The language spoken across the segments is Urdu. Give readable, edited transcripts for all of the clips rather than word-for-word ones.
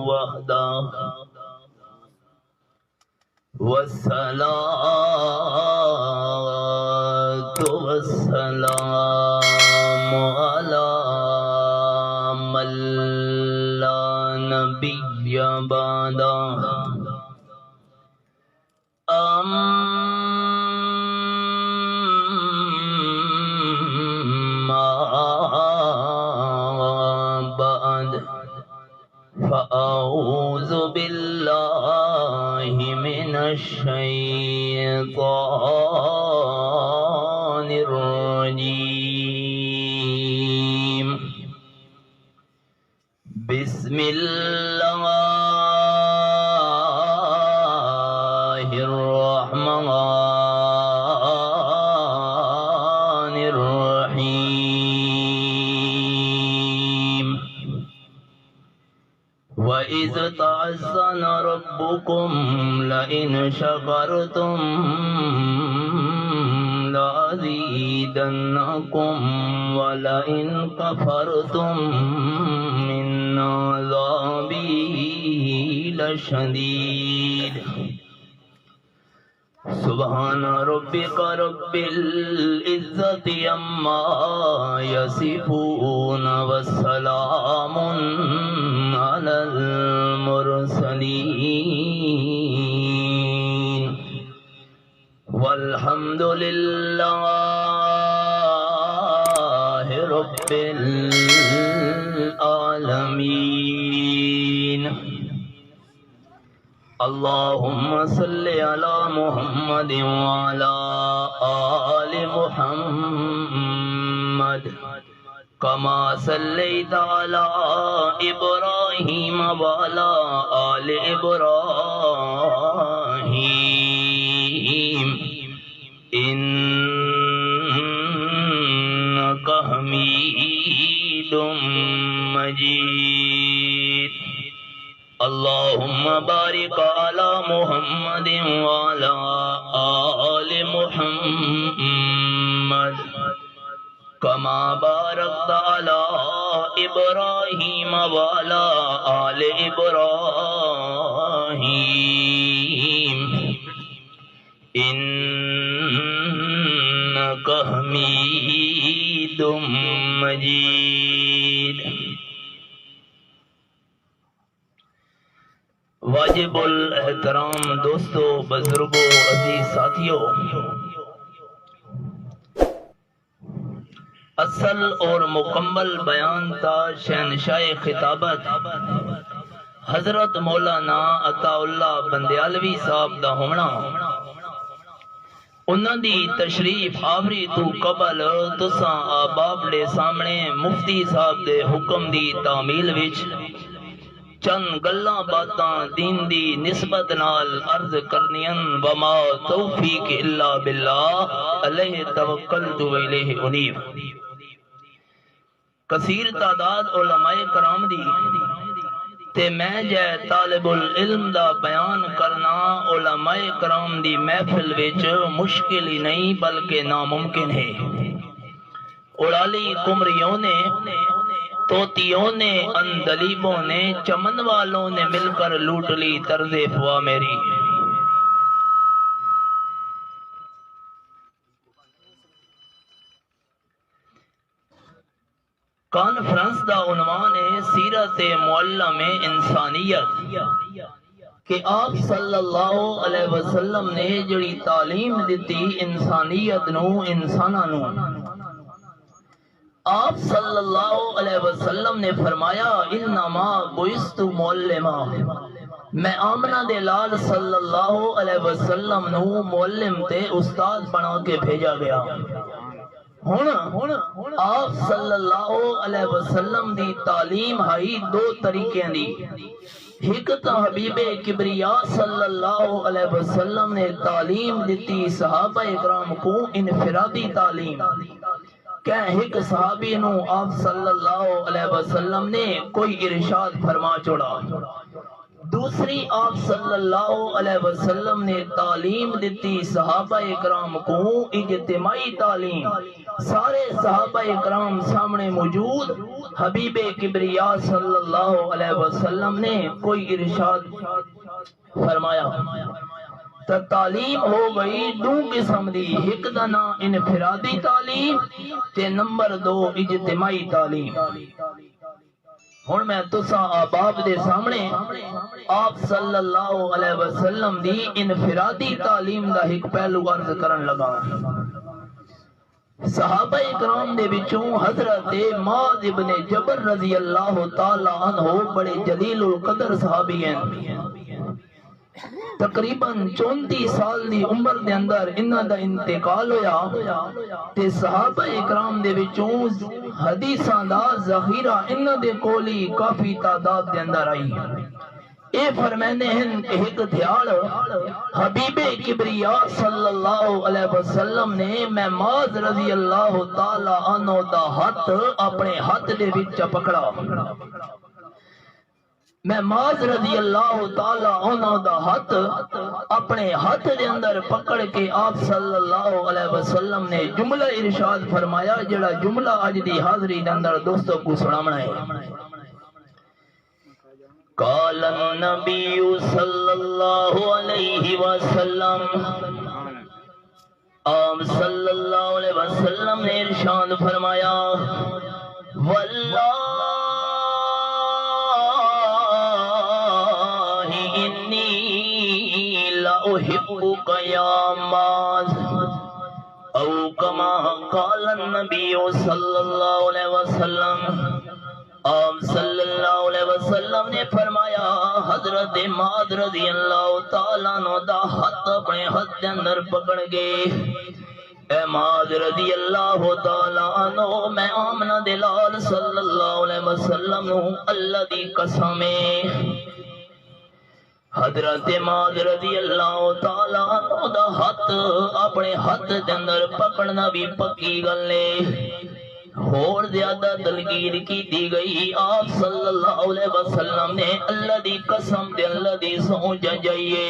وحدہ والصلاة والسلام على من لا نبي بعده أما بعد فأعوذ بالله من الشيطان الرجيم بسم الله الرحمن الرحيم وَإِذْ تَعَذَّنَ رَبُّكُمْ لَئِنْ شَكَرْتُمْ لَأَزِيدَنَّكُمْ وَلَئِنْ كَفَرْتُمْ إِنَّ عَذَابِي لَشَدِيدٌ سبحان ربك رب العزة عما يصفون والسلام على المرسلين والحمد لله رب العالمين اللهم صل على محمد وعلى آل محمد كما صليت على إبراهيم وعلى آل إبراهيم إنك حميد مجيد اللهم بارك على محمد وعلى آل محمد كما باركت على إبراهيم وعلى آل إبراهيم إنك حميد مجيد واجب الاحترام دوستو، بزرگوں، عزیز ساتھیوں، اصل اور مکمل بیان تا شہنشاہ خطابت حضرت مولانا عطا اللہ بندیالوی صاحب دا ہونا انہاں دی تشریف آوری تو قبل تساں آباب دے سامنے مفتی صاحب دے حکم دی تعمیل وچ چند گلاں باتاں دین دی نسبت نال عرض کرنیاں وما توفیق الا باللہ علیہ توکلت و الیہ انیب۔ کثیر تعداد علماء کرام دی تے میں جے طالب العلم دا بیان کرنا علماء کرام دی محفل وچ مشکل ہی نہیں بلکہ ناممکن ہے۔ اڑالی کمریوں نے، توتیوں نے، اندلیبوں نے، چمن والوں نے مل کر لوٹ لی طرز فوا میری۔ کانفرنس دا عنوان ہے سیرت معلم انسانیت، کہ آپ صلی اللہ علیہ وسلم نے جڑی تعلیم دیتی انسانیت نو، انساناں نو۔ آپ صلی اللہ علیہ وسلم نے فرمایا انما بعثت معلما، میں آمنہ دے لال صلی اللہ علیہ وسلم نو معلم تے استاد بنا کے بھیجا گیا۔ ہن آپ صلی اللہ علیہ وسلم دی تعلیم ہائی دو طریقے دی۔ ایک تا حبیب کبریا صلی اللہ علیہ وسلم نے تعلیم دیتی صحابہ اکرام کو انفرادی تعلیم، کہ ایک صحابی نو آپ صلی اللہ علیہ وسلم نے کوئی ارشاد فرما چھوڑا، دوسری آپ صلی اللہ علیہ وسلم نے تعلیم دیتی صحابہ اکرام کو اجتماعی تعلیم، سارے صحابہ اکرام سامنے موجود، حبیب کبریا صلی اللہ علیہ وسلم نے کوئی ارشاد فرمایا تو تعلیم ہو گئی دو قسم دی، ایک دا نا انفرادی تعلیم تے نمبر 2 اجتماعی تعلیم۔ ہن میں تساں احباب دے سامنے آپ صلی اللہ علیہ وسلم دی انفرادی تعلیم دا ایک پہلو عرض کرن لگا۔ صحابہ اکرام دے وچوں حضرت معاذ ابن جبل رضی اللہ تعالی عنہ بڑے جلیل القدر صحابی ہیں، تقریباً 34 سال دی عمر دے اندر انہاں دا انتقال ہویا تے صحابہ اکرام دے وچوں حدیثاں دا ذخیرہ انہاں دے کولی کافی تعداد دے اندر آئی۔ اے فرماندے ہیں کہ ایک دھیاڑ حبیب کبریا صلی اللہ علیہ وسلم نے میں معاذ رضی اللہ تعالی عنہ دا ہاتھ اپنے ہاتھ دے وچ پکڑا، میں معاذ رضی اللہ تعالی عنہ دا ہاتھ اپنے ہاتھ دے اندر پکڑ کے آپ صلی اللہ علیہ وسلم نے جملہ ارشاد فرمایا، جڑا جملہ اج دی حاضری دے اندر دوستوں کو سناونا ہے۔ قال النبی صلی اللہ علیہ وسلم، آپ صلی اللہ علیہ وسلم نے ارشاد فرمایا، واللہ احبک یا معاذ، او کما قال النبی صلی اللہ علیہ وسلم، آپ صلی اللہ علیہ وسلم نے فرمایا حضرت معاذ رضی اللہ تعالیٰ عنہ دا ہاتھ اپنے ہاتھ کے اندر پکڑ گئے، اے معاذ رضی اللہ تعالیٰ عنہ میں آمنہ دلال صلی اللہ علیہ وسلم اللہ دی قسم حضرت معاذ رضی اللہ تعالیٰ عنہ دا ہاتھ اپنے ہاتھ دے اندر پکڑنا بھی پکی گل ہے، اور زیادہ تلقین کی دی گئی۔ آپ صلی اللہ علیہ وسلم نے اللہ دی قسم دے اللہ دی سوچ جائیے،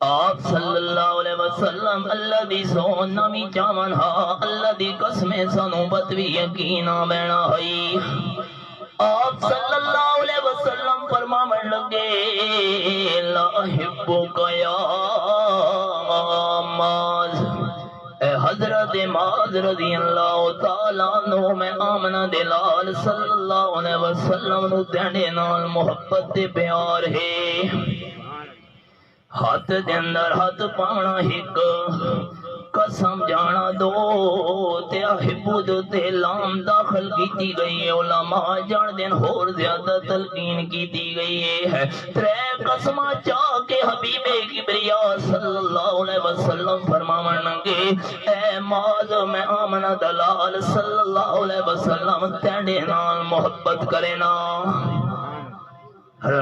آپ صلی اللہ علیہ وسلم اللہ دی سوچ نامی چاون ہا، اللہ دی قسم سانو بتوی یقینا بینا ہے۔ آپ صلی اللہ علیہ وسلم فرماون لگے، لا احبک یا معاذ، اے حضرت معاذ رضی اللہ تعالیٰ عنہ میں آمنہ دلال صلی اللہ علیہ وسلم نو تینے نال محبت دے پیار ہے، ہاتھ دے اندر ہاتھ پانا ایک قسم جانا دو تے احبود تے لام داخل کی گئی، علماء جان دن اور زیادہ تلقین کی دی گئی ہے۔ ترے قسمہ چاہ کے حبیب کبریا صلی اللہ علیہ وسلم فرماون گے، اے معاذ میں آمنہ دلال صلی اللہ علیہ وسلم تینے نال محبت کرے نا۔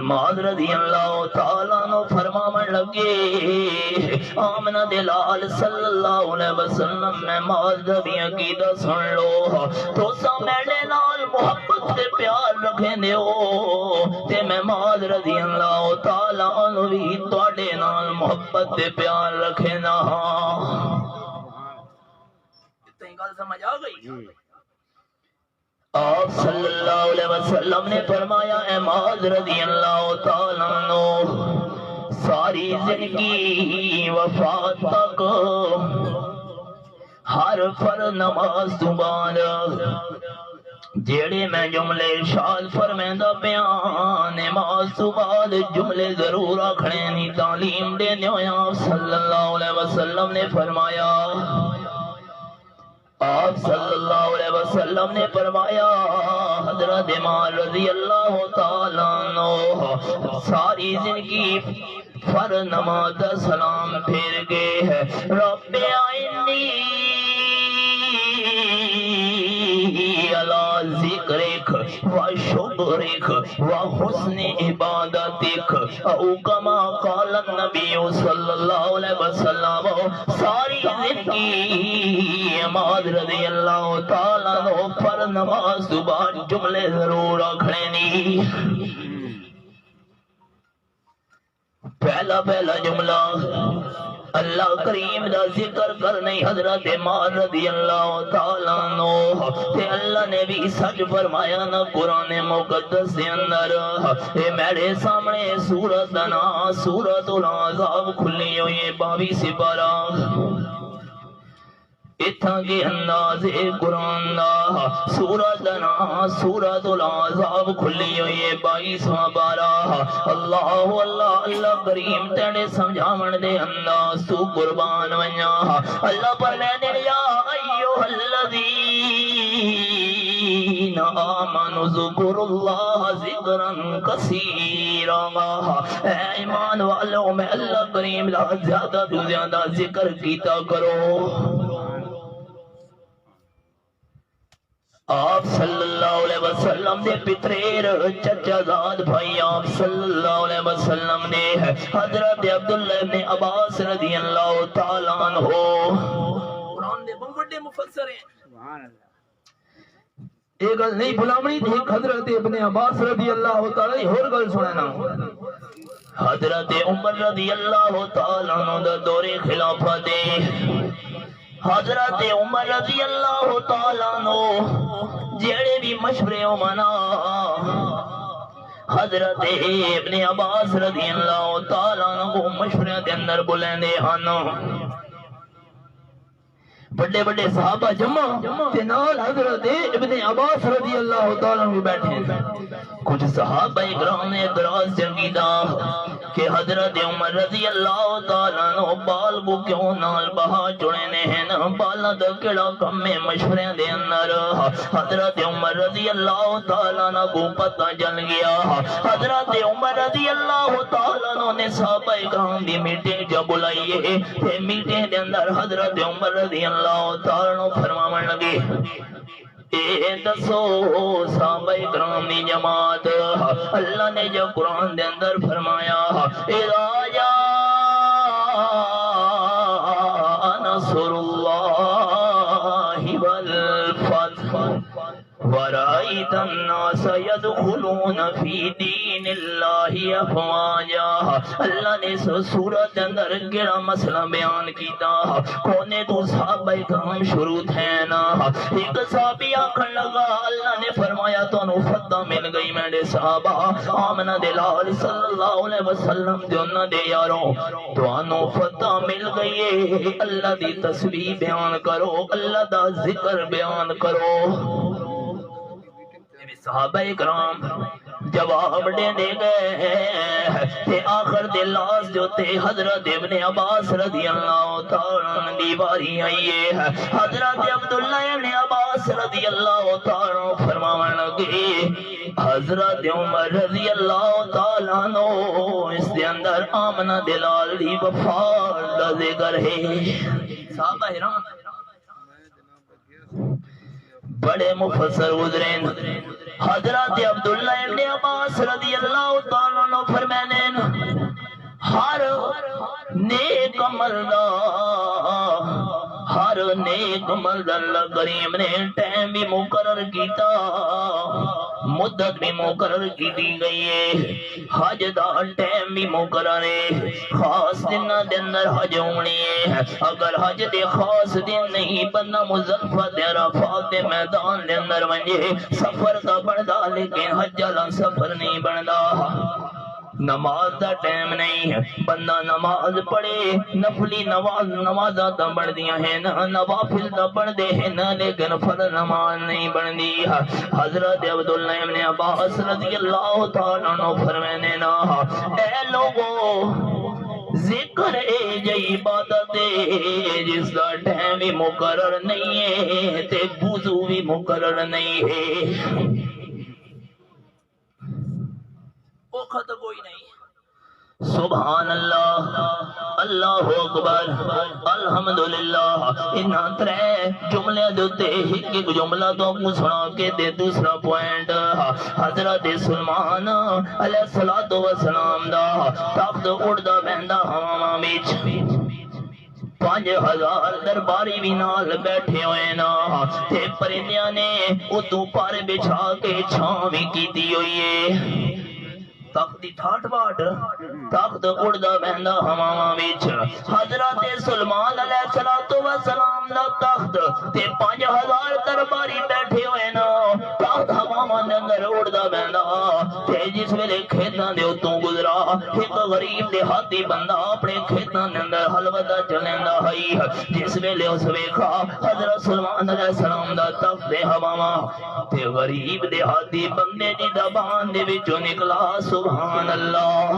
معاذ رضی اللہ تعالیٰ عنہ فرماون لگے، آمنہ دلال صلی اللہ علیہ وسلم میں معاذ نبی عقیدہ سن لو، تو سا میرے نال محبت سے پیار رکھیں دیو تے میں معاذ رضی اللہ تعالیٰ عنہ بھی تواڈے نال محبت سے پیار رکھیں نا۔ اتنی گل سمجھ آ گئی؟ آپ صلی اللہ علیہ وسلم نے فرمایا، اے معاذ رضی اللہ تعالیٰ عنہ ساری زندگی وفات تک ہر فرض نماز تو بعد جیڑے میں جملے ارشاد فرمیندا بیان نماز تو بعد جملے ضرور آکھنے نی تعلیم دیندے ہوئے آپ صلی اللہ علیہ وسلم نے فرمایا، آپ صلی اللہ علیہ وسلم نے فرمایا حضرت معاذ رضی اللہ تعالیٰ عنہ ساری زندگی فرض نماز دا سلام پھیر گئے ہے، رب آئینی علی ذکرک و شکرک و حسن عبادتک، او کما قال النبی صلی اللہ علیہ وسلم ساری زندگی معاذ رضی اللہ تعالیٰ عنہ فرض نماز تو بعد جملے ضرور آکھنے نی۔ پہلا جملہ اللہ کریم دا ذکر کرنے حضرت مار رضی اللہ تعالیٰ عنہ تے اللہ نے بھی سچ فرمایا نا قرآن مقدس دے اندر اے میرے سامنے سورت دنا سورت العذاب کھلی ہوئی 22 سپارہ اتھاں کے انداز قرآن دا سورت دنا سورت العذاب کھلی ہوئی 22واں پارہ اللہ اللہ اللہ کریم تیرے سمجھاون دے انداز تو قربان ونیا اللہ پر میں نے یا ایوہ الذین آمنوا ذکروا اللہ ذکرا کثیرا اے ایمان والوں میں اللہ کریم لا زیادہ تو زیادہ ذکر کیتا کرو آپ صلی اللہ علیہ وسلم دے پتریر چچا زاد بھائی آپ صلی اللہ علیہ وسلم نے حضرت عبداللہ ابن عباس رضی اللہ تعالیٰ عنہ قرآن دے بہت بڑے مفسر ہیں ایک گل نہیں بلامنی تھی حضرت ابن عباس رضی اللہ تعالیٰ اور گل سننا حضرت عمر رضی اللہ تعالیٰ عنہ دا دور خلافت حضرت عمر رضی اللہ تعالیٰ عنہ جیڑے بھی مشورے منا حضرت ابن عباس رضی اللہ تعالیٰ عنہ کو مشورے دے اندر بلیں دے بڑے بڑے صحابہ جمع تنال حضرت ابن عباس رضی اللہ تعالیٰ عنہ بیٹھے کچھ صحابہ اکرام نے اعتراض جنگیدہ کہ حضرت عمر رضی اللہ تعالیٰ عنہ بال کو کیوں نال بہا چڑھنے ہیں نا بالا دا کڑا کم میں مشورے دے اندر حضرت عمر رضی اللہ تعالیٰ عنہ کو پتہ چل گیا حضرت عمر رضی اللہ تعالیٰ عنہ نے صحابہ اکرام دی میٹنگ جب بلائیے تے میٹنگ دے اندر حضرت عمر رضی اللہ تعالیٰ عنہ فرماون لگے اے دسو صحابہ اکرام دی جماعت اللہ نے جو قرآن دے اندر فرمایا اذا جاء نصر اللہ والفتح ورأيت الناس يدخلون في دين الله افواجا اللہ نے سورت اندر کیڑا مسئلہ بیان کیتا کونے تو صحابہ کرام شروع تھے نا ایک صحابی آکھن لگا اللہ نے فرمایا تو انہوں فتح مل گئی میرے صحابہ آمنہ دلال صلی اللہ علیہ وسلم جو نہ دے یاروں تو انہوں فتح مل گئی اللہ دی تسبیح بیان کرو اللہ دا ذکر بیان کرو صحابہ اکرام جواب دے گئے تے آخر دے لاس جو تے حضرت ابن عباس رضی اللہ تعالیٰ دی باری آئیے حضرت عبداللہ ابن عباس رضی اللہ تعالیٰ فرماون لگے حضرت عمر رضی اللہ تعالیٰ عنہ اس دے اندر آمنہ دلال دی وفار دا ذکر ہے صحابہ حیران بڑے مفسر گزرین حضرت عبداللہ ابن عباس رضی اللہ تعالیٰ عنہ فرمائیں ہر نیک مرد اللہ کریم نے ٹائم بھی مقرر کیتا مدت بھی مقرر کی دی گئی ہے حج دا ٹائم بھی مقرر ہے خاص دن دے اندر حج ہونی ہے اگر حج دے خاص دن نہیں بندہ مزدلفہ دے عرفات دے میدان دے اندر ونجے سفر دا بندا لیکن حج والا سفر نہیں بندا نماز دا ٹائم نہیں ہے بندہ نماز پڑھے نفلی نماز دا بڑھ دیا ہے نوافل دا بڑھ دے ہیں لیکن فرض نماز نہیں بڑھ دی حضرت عبداللہ ابن عباس رضی اللہ تعالیٰ عنہ فرمانے نا اے لوگوں ذکر اے جی عبادت ہے جس دا ٹائم بھی مقرر نہیں ہے تے وضو بھی مقرر نہیں ہے وقت کوئی نہیں سبحان اللہ اللہ اکبر الحمدللہ انہاں ترے جملے دوتے ایک جملہ تو کو سنا کے دے دوسرا پوائنٹ حضرت سلمان علیہ السلام دا تخت اڑدا بہندا ہواں وچ 5000 درباری بھی نال بیٹھے ہوئے نا تے پرندیاں نے اتوں پر بچھا کے چھاں بھی کیتی ہوئی ہے تخت دی ٹھاٹ واٹ تخت اڑدا بہندا ہواواں وچ حضرت سلمان علیہ السلام دا تخت تے 5000 درباری بیٹھے ہوئے نا تخت ہواواں دے اندر اڑدا بہندا تے جس ویلے کھیتاں دے اتوں گزرا ایک غریب دیہاتی بندہ اپنے کھیتاں دے اندر حلوہ چلیندا ہئی جس ویلے اس ویکھا حضرت سلمان علیہ السلام دا تخت دے ہواواں تے غریب دیہاتی بندے دی زبان دے وچوں نکلا سبحان اللہ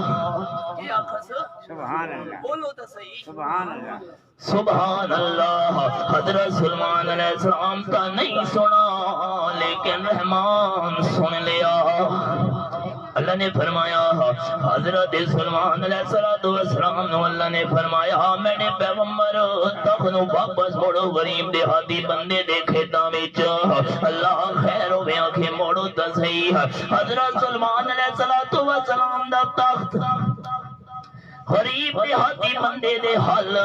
سبحان اللہ بولو تو صحیح سبحان اللہ سبحان اللہ حضرت سلمان علیہ السلام تا نہیں سنا لیکن رحمان سن لیا اللہ نے فرمایا حضرت سلمان علیہ السلام نو اللہ نے فرمایا میں نے پیغمبر تخت نو واپس موڑو غریب دیہاتی بندے دے کھیتاں وچ اللہ خیر ہوے آکھے موڑو تے صحیح حضرت سلمان علیہ السلام دا تخت غریب دیہاتی بندے دے حل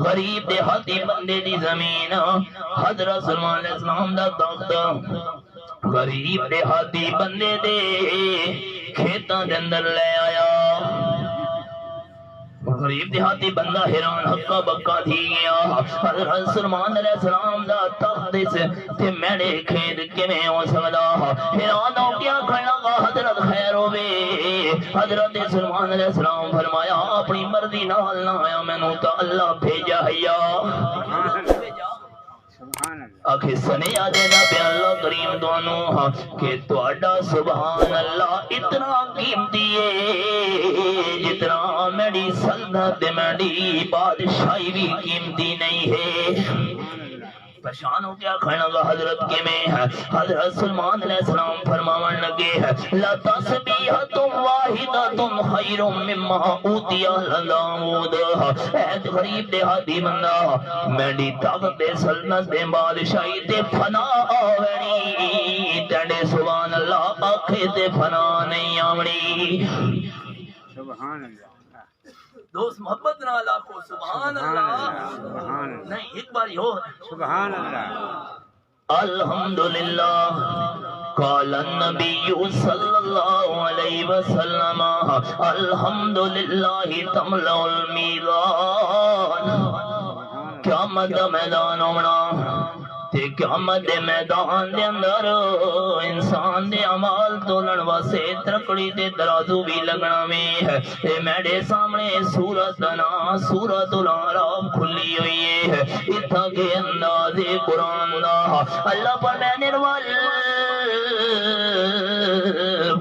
غریب دیہاتی بندے دی زمین حضرت سلمان علیہ السلام دا تخت غریب دیہاتی بندے دے کھیتاں دے اندر لے آیا غریب دیہاتی بندہ حیران ہکا بکا تھی گیا حضرت سلمان علیہ السلام دا تخت تے میڑے کھیت کیویں ہو سکدا حیران ہو گیا کھڑا گا حضرت خیر ہوے حضرت سلمان علیہ السلام فرمایا اپنی مرضی نال نہ آیا مینوں تا اللہ بھیجا ہے آخر سنیا دینا پہ اللہ کریم دونوں کہ تواڈا سبحان اللہ اتنا قیمتی ہے جتنا میری سلطنت میری بادشاہی بھی قیمتی نہیں ہے پریشان ہو گیا کھڑا گا حضرت کے میں حضرت سلمان علیہ السلام فرماون لگے لا تسبیحۃ واحدۃ خیر مما اوتی داؤد اے غریب دیہاتی بندہ میری طاقت دے سلطنت دے بادشاہی تے فنا آونی تیرے سبحان اللہ آنکھیں تے فنا نہیں آونی سبحان اللہ دوست محبت نہ لاکھو سبحان اللہ نہیں ایک بار ہو سبحان اللہ الحمدللہ قال النبی صلی اللہ علیہ وسلم الحمدللہ تملأ المیزان قیامت دا میدان ہونا تے قیامت دے میدان دے اندر انسان دے عمال تولن واسے ترکڑی تے ترازو بھی لگنا میں ہے اے میرے سامنے سورت نا سورت الاعراف کھلی ہوئی ہے اتھا کے انداز قرآن دا اللہ پر میں نروال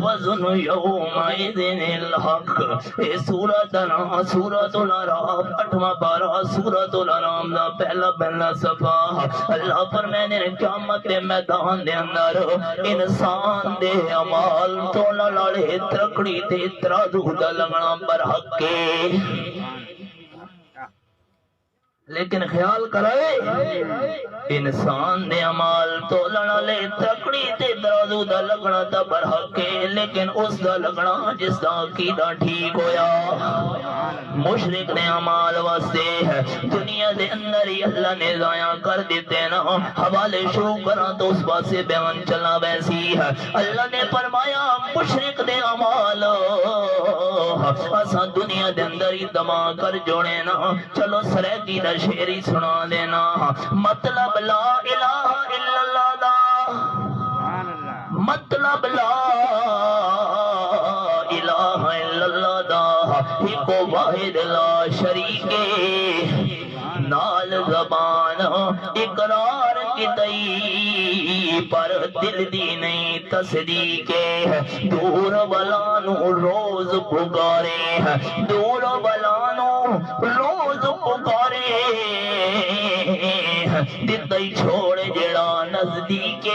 وزن یومئذن الحق اے سورت نا سورت الاعراف 8واں پارہ سورت الاعراف دا پہلا صفحہ اللہ پر میں نے قیامت کے میدان دے اندر انسان دے عمال تولن والے ترکڑی تے ترازو دا لگنا برحق کے لیکن خیال کرے انسان دے عمال تولن والے ترکڑی تے ترازو دا لگنا تا برحق ہے لیکن اس دا لگنا جس دا عقیدہ ٹھیک ہویا مشرک نے عمال واسطے ہے دنیا دے اندر ہی اللہ نے ضائع کر دیتے نا حوالے شروع کرا تو اس پاسے بیان چلا ویسی ہے اللہ نے فرمایا مشرک دے عمال اساں دنیا دے اندر ہی دما کر جوڑے نا چلو سریکی دا شعری سنا دینا مطلب لا الہ الا اللہ دا مطلب لا الہ الا اللہ دا ایک واحد لا شریک نال زبان اقرار کی دئی پر دل دی نہیں تصدیق دور بلانو روز پکارے دور بلانو روز پکارے دل چھوڑ جڑا نزدیک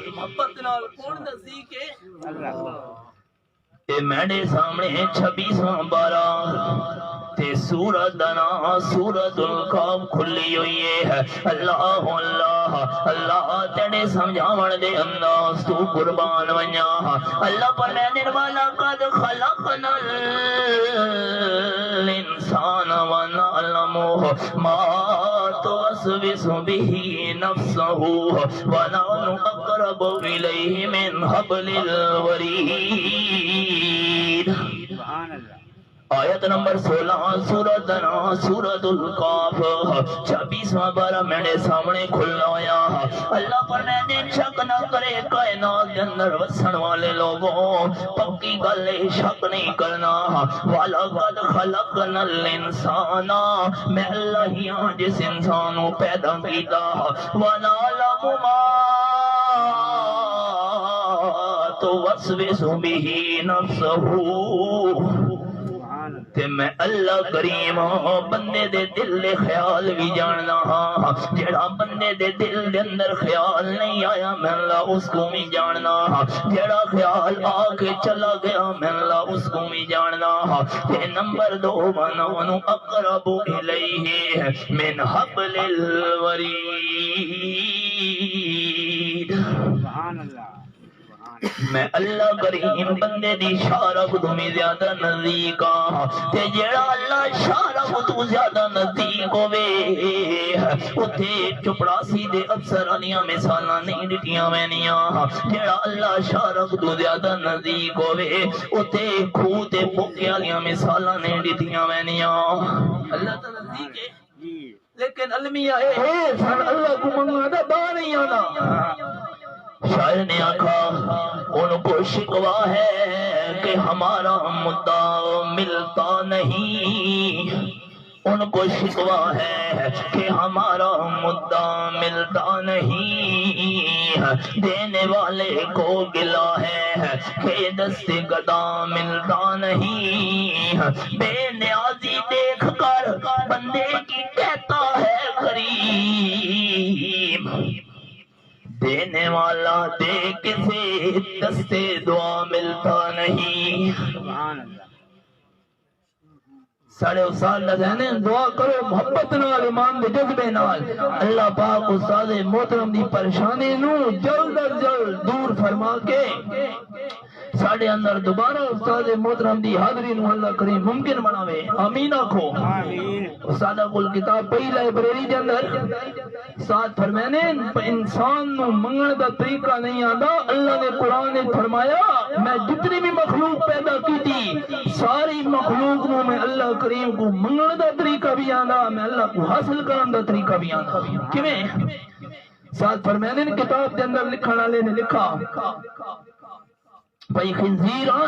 محبت نال کون نزدیک اے میرے سامنے 26واں پارہ تے سورت دنا سورت القاف کھلی ہوئی ہے اللہ اللہ اللہ تیرے سمجھاون دے انداز تو قربان ونیا اللہ پر میں والا قد خلقنا الانسان ونعلمه ما توسوس به نفسه ونحن اقرب الیہ من حبل الورید اللہ آیت نمبر 16 سورۃ انعام سورۃ القاف 26واں بارہ میرے سامنے کھلنا ہویا۔ اللہ فرماتے ہیں شک نہ کرے کائنات کے اندر وسن والے لوگوں، پکی گل ہے شک نہیں کرنا۔ وَلَقَدْ خَلَقْنَا الْإِنسَانَ میں اللہ ہی ہاں جس انسان کو پیدا کیتا۔ وَنَعْلَمُ مَا تُوَسْوِسُ بِهِ نَفْسُهُ تے میں اللہ کریم ہاں بندے دے دل دے خیال بھی جاننا ہاں، جڑا بندے دے دل دے اندر خیال نہیں آیا میں اللہ اس کو بھی جاننا ہاں، جڑا خیال آ کے چلا گیا میں اللہ اس کو بھی جاننا ہاں۔ تے نمبر 2 وَنَحْنُ أَقْرَبُ إِلَيْهِ مِنْ حَبْلِ الْوَرِيدِ سبحان اللہ میں اللہ کریم بندے دی شارب تمہیں زیادہ نزدیک ہاں، تے جڑا اللہ شارب تو زیادہ نزدیک ہوئے اتھے چپڑاسی دے افسرانیاں مثالاں نہیں ڈٹیاں وینیاں، جڑا اللہ شارب تو زیادہ نزدیک ہوئے اتھے کھو تے پوکے والیاں مثالاں نہیں ڈٹیاں وینیاں۔ اللہ تو نزدیک ہے لیکن المیہ ہے سن اللہ کو منگنا دا با نہیں آنا۔ شاعر نے آکھا ان کو شکوا ہے کہ ہمارا مدعا ملتا نہیں، ان کو شکوا ہے کہ ہمارا مدعا ملتا نہیں، دینے والے کو گلا ہے کہ دست گدا ملتا نہیں، بے نیازی دیکھ کر بندے کی کہتا ہے غریب، دینے والا دے کسے دستے دعا ملتا نہیں۔ سبحان اللہ ساڑھے استاد لگانے دعا کرو محبت نال ایمان دے جذبے نال، اللہ پاک استاد محترم دی پریشانی نو جلد از جلد دور فرما کے ساڑھے اندر دوبارہ استاد محترم دی حاضری نو اللہ کریم ممکن بناوے، آمین آکھو۔ آمین استادہ کل کتاب پئی لائبریری دے اندر استاد فرمانے انسان نو منگن دا طریقہ نہیں آندا، اللہ نے قرآن نے فرمایا میں جتنی بھی مخلوق پیدا کی تھی ساری مخلوق نو میں اللہ کریم کو منگن دا طریقہ بھی آندا، میں اللہ کو حاصل کرن دا طریقہ بھی آندا۔ کیویں؟ استاد فرمانے کتاب دے اندر لکھن والے نے لکھا بھائی خنزیراں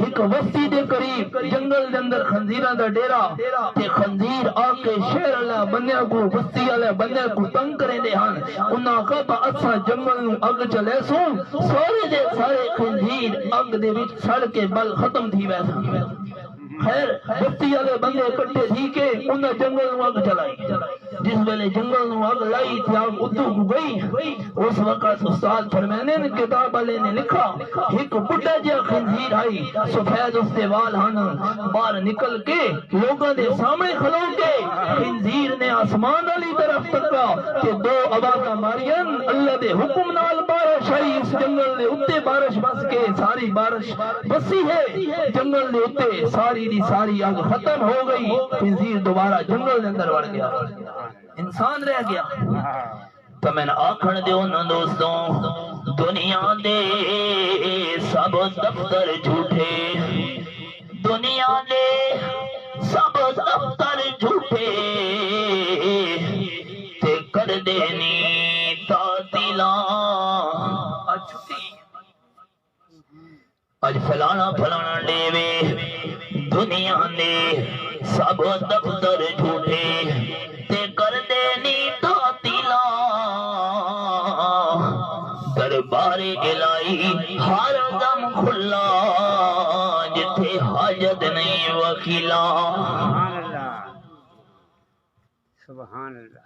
ایک وسطی دے قریب جنگل دے اندر خنزیراں دا ڈیرا تے خنزیر آ کے شہر اللہ بندیاں کو بستی والے بندیاں کو تنگ کرے دے ہن، انہاں کہا اساں جنگل نو اگ چلے سوں سارے دے سارے خنزیر اگ دے وچ سڑ کے بل ختم تھی ویسا۔ خیر بستی والے بندے اکٹھے تھی کے انہاں جنگل نو اگ چلائی، جس ویلے جنگل نو اگ لائی تھی آگ اتو کو گئی، اس وقت استاد فرمانے نے کتاب والے نے لکھا ایک بڑھا جہا خنزیر آئی سفید اس دے وال ہن، باہر نکل کے لوگوں دے سامنے کھلو کے خنزیر نے آسمان والی طرف تکا کہ دو آوازاں مارین اللہ دے حکم نال بارش آئی، اس جنگل دے اتے بارش بس کے ساری بارش بسی ہے، جنگل دے اتے ساری دی ساری آگ ختم ہو گئی، خنزیر دوبارہ جنگل دے اندر وڑ گیا، انسان رہ گیا۔ تو میں نے آکھن دیو نا دوستوں دنیا دے سب دفتر جھوٹے، دنیا دے سب دفتر جھوٹے تے کر دینی تعطیلاں اج فلانا فلانا ڈیوے، دنیا دے سب دفتر جھوٹے تے کر دینی تعطیلاں، دربار الہی ہر دم کھلا جتھے حاجت نہیں وکیلا۔ سبحان اللہ سبحان اللہ۔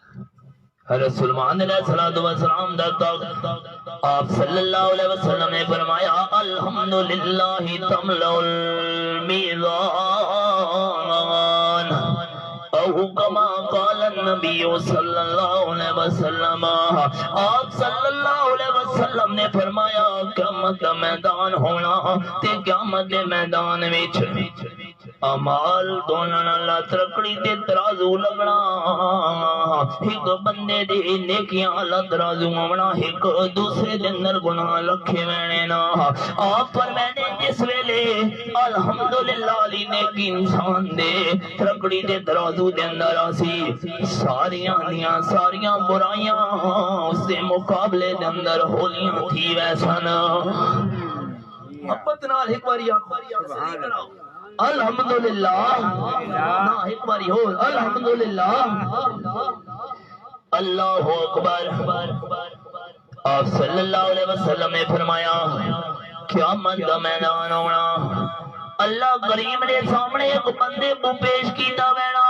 حضرت سلمان علیہ السلام دا آپ صلی اللہ علیہ وسلم نے فرمایا الحمدللہ تملأ المیزان او کما قال النبی صلی اللہ علیہ وسلم، آپ صلی اللہ علیہ وسلم نے فرمایا قیامت کا میدان ہونا تے قیامت کے میدان وچ امال دونوں اللہ ترکڑی تے ترازو لگنا ایک بندے دی نیکیاں اللہ ترازو آونا ایک دوسرے دے اندر گناہ لکھے وینے نا آپ پر میں نے جس ویلے الحمدللہ علی نیکی انسان دے ترکڑی تے ترازو دے اندر آسی ساریاں برائیاں اس دے مقابلے دے اندر ہولیاں تھی ویسن محبت نال ایک باری الحمدللہ نا ایک باری ہو الحمدللہ اللہ اکبر آپ صلی اللہ علیہ وسلم نے فرمایا قیامت کا میدان ہونا اللہ کریم نے سامنے ایک بندے کو پیش کیتا وینا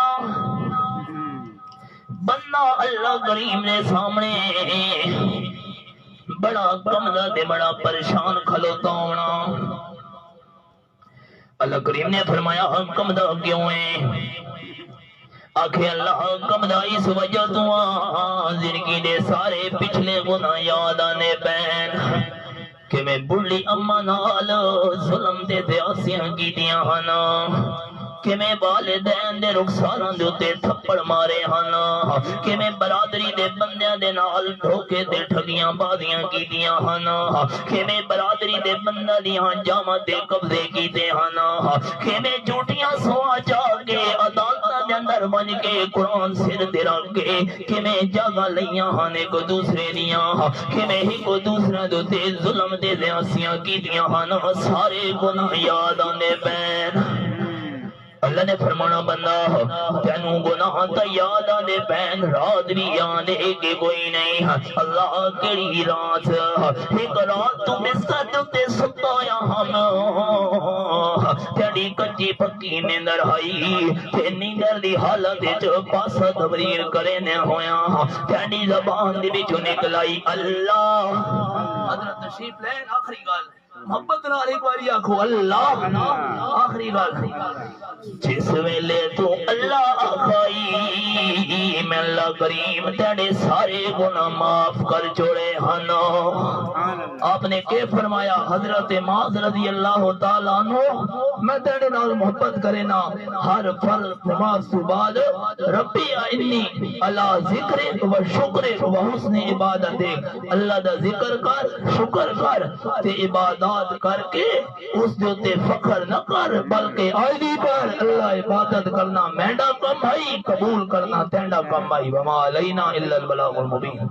بندہ اللہ کریم نے سامنے بڑا کمزہ دے بڑا پریشان کھلوتا ہونا اللہ کریم نے فرمایا ہم کمزہ کیوں ہیں آکھے اللہ کمزہ اس وجہ تو زندگی دے سارے پچھلے گناہ یاد آنے پین کہ میں بڑی اماں نال ظلم تے زیاسیاں کی دیاں ہانا کہ میں والدین دے رخساراں دے تے تھپڑ مارے ہانا کہ میں برادری دے بندیاں دے نال دھوکے تے ٹھگیاں بازیاں کیتیاں ہانا کہ میں برادری دے بندہ دیاں جامع تے قبضے کیتے ہانا کہ میں جھوٹیاں سوا چا کے عدالتاں دے اندر بن کے قرآن سر تے رکھ کے کہ میں جگہ لیاں ہانے کو دوسرے دیاں کہ میں ہی کو دوسرے دے تے ظلم تے زیاسیاں کیتیاں ہانا سارے گناہ یاد آنے پین اللہ نے فرمانا بندہ تینوں گناہ تا یاد آنے پین رات بھی آنے کے کوئی نہیں اللہ کیڑی رات ایک رات تو بستر تے ستا یا ہم تیڑی کچی پکی نیندر آئی تے نیندر دی حالت جو پاسا تبریر کرے نے ہویا تیڑی زبان دی بچو نکلائی اللہ حضرت تشریف لین آخری گال محبت نال ایک باری آکھو اللہ آخری گال جس ویلے تو اللہ آخائی میں اللہ کریم تیڑے سارے گناہ معاف کر چھوڑے ہنو آپ نے کہ فرمایا حضرت معاذ رضی اللہ تعالیٰ عنہ میں تیڑے نال محبت کرے نا ہر فرض نماز تو بعد ربی انی اللہ ذکر و شکر و حسن عبادت اللہ دا ذکر کر شکر کر تے عبادات کر کے اس جو تے فخر نہ کر بلکہ آئیدی پر اللہ عبادت کرنا مینڈا کم بھائی قبول کرنا تینڈا کم بھائی وما علینا الا البلاغ المبین